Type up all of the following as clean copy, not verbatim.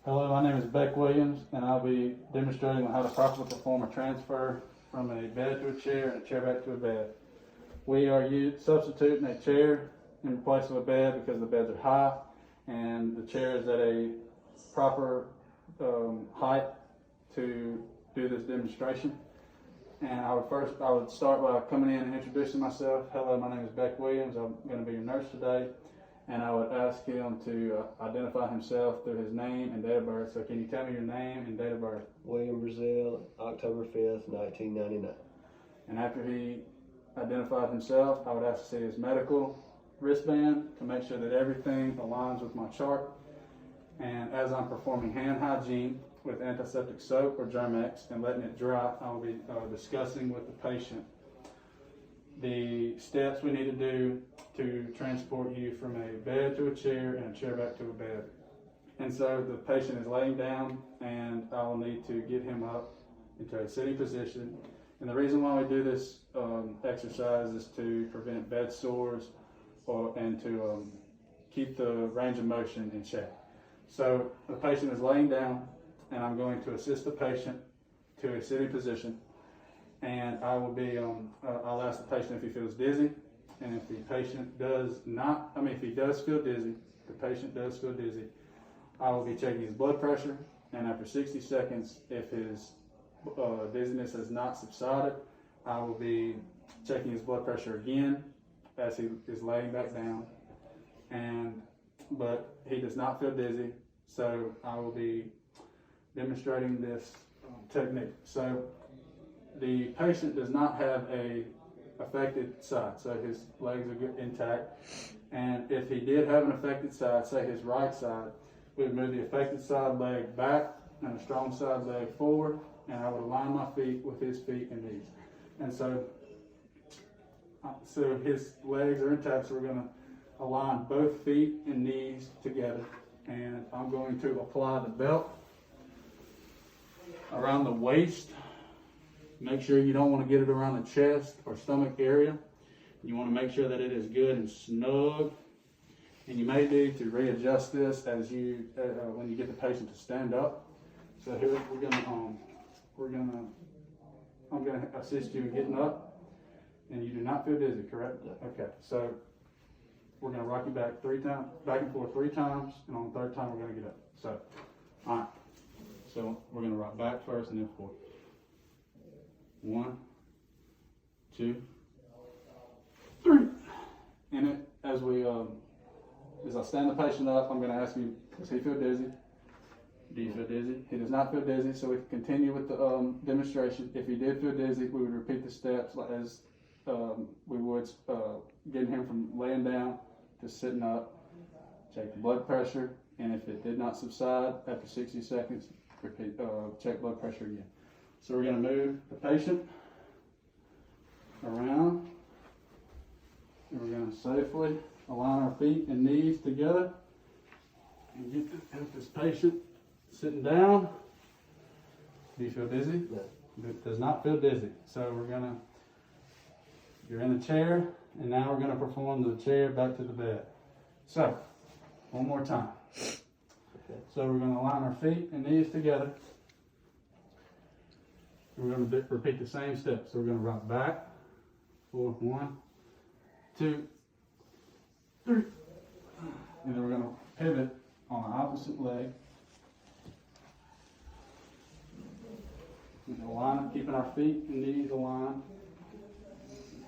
Hello, my name is Beck Williams, and I'll be demonstrating how to properly perform a transfer from a bed to a chair and a chair back to a bed. We are substituting a chair in place of a bed because the beds are high and the chair is at a proper height to do this demonstration. And I would start by coming in and introducing myself. Hello, my name is Beck Williams. I'm going to be your nurse today. And I would ask him to identify himself through his name and date of birth. So can you tell me your name and date of birth? William Brazil, October 5th, 1999. And after he identified himself, I would ask to see his medical wristband to make sure that everything aligns with my chart. And as I'm performing hand hygiene with antiseptic soap or Germ-X and letting it dry, I will be discussing with the patient the steps we need to do to transport you from a bed to a chair and a chair back to a bed. And so the patient is laying down and I will need to get him up into a sitting position. And the reason why we do this exercise is to prevent bed sores and to keep the range of motion in check. So the patient is laying down and I'm going to assist the patient to a sitting position. And I will be, I'll ask the patient if he feels dizzy. And if the patient does not, if he does feel dizzy, the patient does feel dizzy, I will be checking his blood pressure. And after 60 seconds, if his dizziness has not subsided, I will be checking his blood pressure again as he is laying back down. But he does not feel dizzy, so I will be demonstrating this technique. So the patient does not have a affected side, so his legs are intact. And if he did have an affected side, say his right side, we would move the affected side leg back and the strong side leg forward, and I would align my feet with his feet and knees. And so his legs are intact, so we're going to align both feet and knees together. And I'm going to apply the belt around the waist. Make sure you don't want to get it around the chest or stomach area. You want to make sure that it is good and snug. And you may need to readjust this as when you get the patient to stand up. So here I'm gonna assist you in getting up, and you do not feel dizzy, correct? Okay. So we're gonna rock you back and forth three times, and on the third time we're gonna get up. So, all right. So we're gonna rock back first and then forward. 1, 2, 3. And as I stand the patient up, I'm going to ask you, does he feel dizzy? Do you feel dizzy? He does not feel dizzy, so we can continue with the demonstration. If he did feel dizzy, we would repeat the steps as we would getting him from laying down to sitting up. Check the blood pressure, and if it did not subside after 60 seconds, check blood pressure again. So we're going to move the patient around, and we're going to safely align our feet and knees together and get this patient sitting down. Do you feel dizzy? No. It does not feel dizzy. So you're in the chair, and now we're going to perform the chair back to the bed. So, one more time. Okay. So we're going to align our feet and knees together. We're going to repeat the same steps. So we're going to rock back, forward, 1, 2, 3. And then we're going to pivot on the opposite leg. And align, keeping our feet and knees aligned.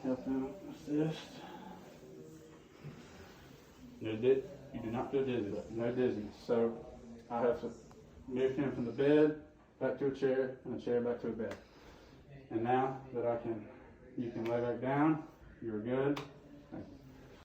Help him assist. You do not feel dizzy, no dizziness. So I have to move him from the bed back to a chair, and a chair back to a bed. And now that you can lay back down, you're good.